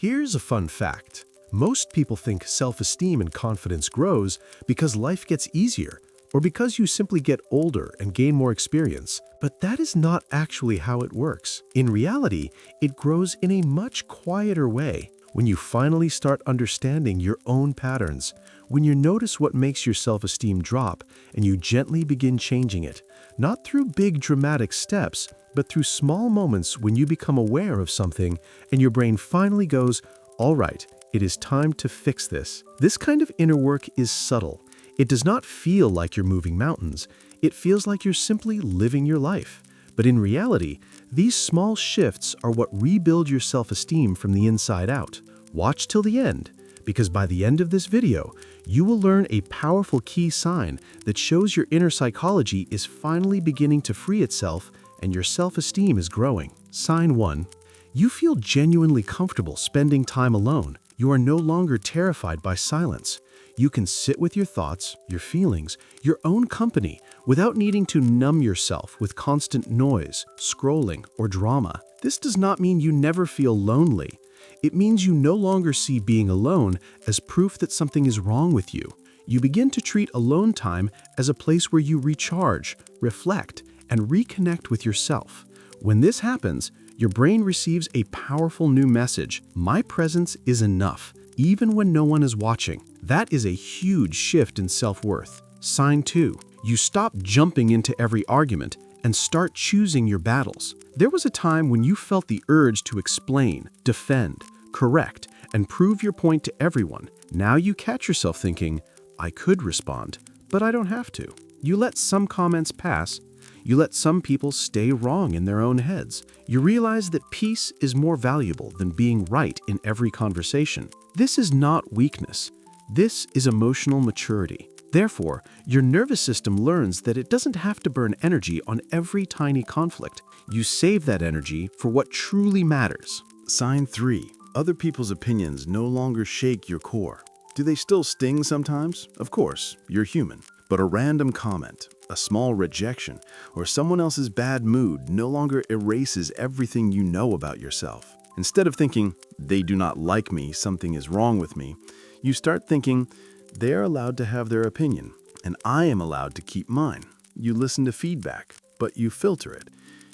Here's a fun fact. Most people think self-esteem and confidence grows because life gets easier or because you simply get older and gain more experience. But that is not actually how it works. In reality, it grows in a much quieter way. When you finally start understanding your own patterns, when you notice what makes your self-esteem drop and you gently begin changing it, not through big dramatic steps, but through small moments when you become aware of something and your brain finally goes, all right, it is time to fix this. This kind of inner work is subtle. It does not feel like you're moving mountains. It feels like you're simply living your life. But in reality, these small shifts are what rebuild your self-esteem from the inside out. Watch till the end, because by the end of this video, you will learn a powerful key sign that shows your inner psychology is finally beginning to free itself and your self-esteem is growing. Sign 1. You feel genuinely comfortable spending time alone. You are no longer terrified by silence. You can sit with your thoughts, your feelings, your own company without needing to numb yourself with constant noise, scrolling, or drama. This does not mean you never feel lonely. It means you no longer see being alone as proof that something is wrong with you. You begin to treat alone time as a place where you recharge, reflect, and reconnect with yourself. When this happens, your brain receives a powerful new message. My presence is enough, even when no one is watching. That is a huge shift in self-worth. Sign 2. You stop jumping into every argument and start choosing your battles. There was a time when you felt the urge to explain, defend, correct, and prove your point to everyone. Now you catch yourself thinking, I could respond, but I don't have to. You let some comments pass. You let some people stay wrong in their own heads. You realize that peace is more valuable than being right in every conversation. This is not weakness. This is emotional maturity. Therefore, your nervous system learns that it doesn't have to burn energy on every tiny conflict. You save that energy for what truly matters. Sign 3. Other people's opinions no longer shake your core. Do they still sting sometimes? Of course, you're human. But a random comment, a small rejection, or someone else's bad mood no longer erases everything you know about yourself. Instead of thinking, they do not like me, something is wrong with me, you start thinking, they are allowed to have their opinion, and I am allowed to keep mine. You listen to feedback, but you filter it.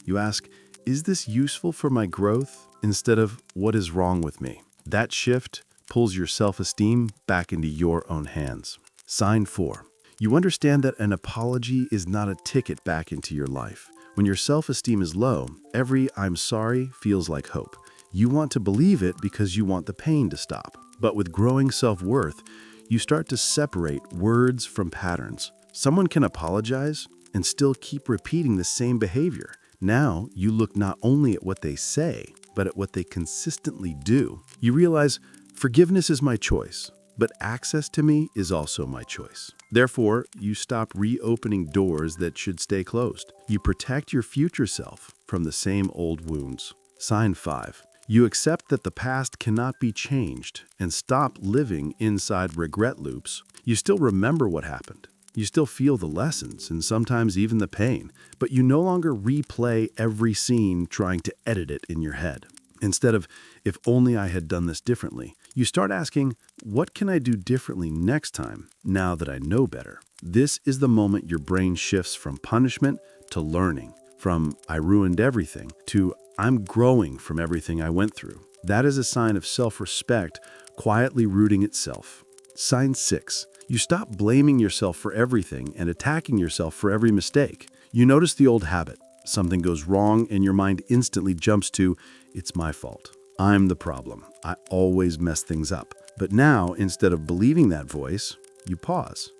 You ask, is this useful for my growth? Instead of, what is wrong with me? That shift pulls your self-esteem back into your own hands. Sign 4. You understand that an apology is not a ticket back into your life. When your self-esteem is low, every I'm sorry feels like hope. You want to believe it because you want the pain to stop. But with growing self-worth, you start to separate words from patterns. Someone can apologize and still keep repeating the same behavior. Now, you look not only at what they say, but at what they consistently do. You realize, forgiveness is my choice, but access to me is also my choice. Therefore, you stop reopening doors that should stay closed. You protect your future self from the same old wounds. Sign 5. You accept that the past cannot be changed and stop living inside regret loops. You still remember what happened. You still feel the lessons and sometimes even the pain, but you no longer replay every scene trying to edit it in your head. Instead of, if only I had done this differently, you start asking, what can I do differently next time now that I know better? This is the moment your brain shifts from punishment to learning, from I ruined everything to I'm growing from everything I went through. That is a sign of self-respect quietly rooting itself. Sign 6. You stop blaming yourself for everything and attacking yourself for every mistake. You notice the old habit. Something goes wrong and your mind instantly jumps to, it's my fault. I'm the problem. I always mess things up. But now, instead of believing that voice, you pause.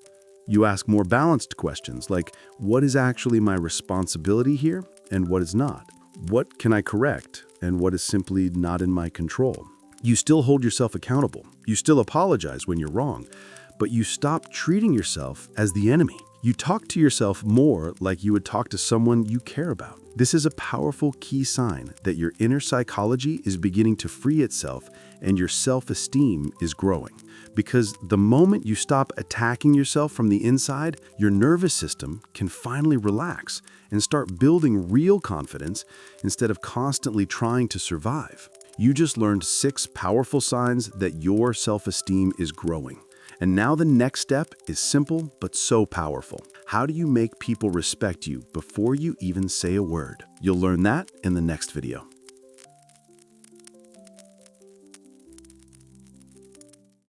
You ask more balanced questions like, what is actually my responsibility here and what is not? What can I correct and what is simply not in my control? You still hold yourself accountable. You still apologize when you're wrong, but you stop treating yourself as the enemy. You talk to yourself more like you would talk to someone you care about. This is a powerful key sign that your inner psychology is beginning to free itself and your self-esteem is growing. Because the moment you stop attacking yourself from the inside, your nervous system can finally relax and start building real confidence instead of constantly trying to survive. You just learned 6 powerful signs that your self-esteem is growing. And now the next step is simple but so powerful. How do you make people respect you before you even say a word? You'll learn that in the next video.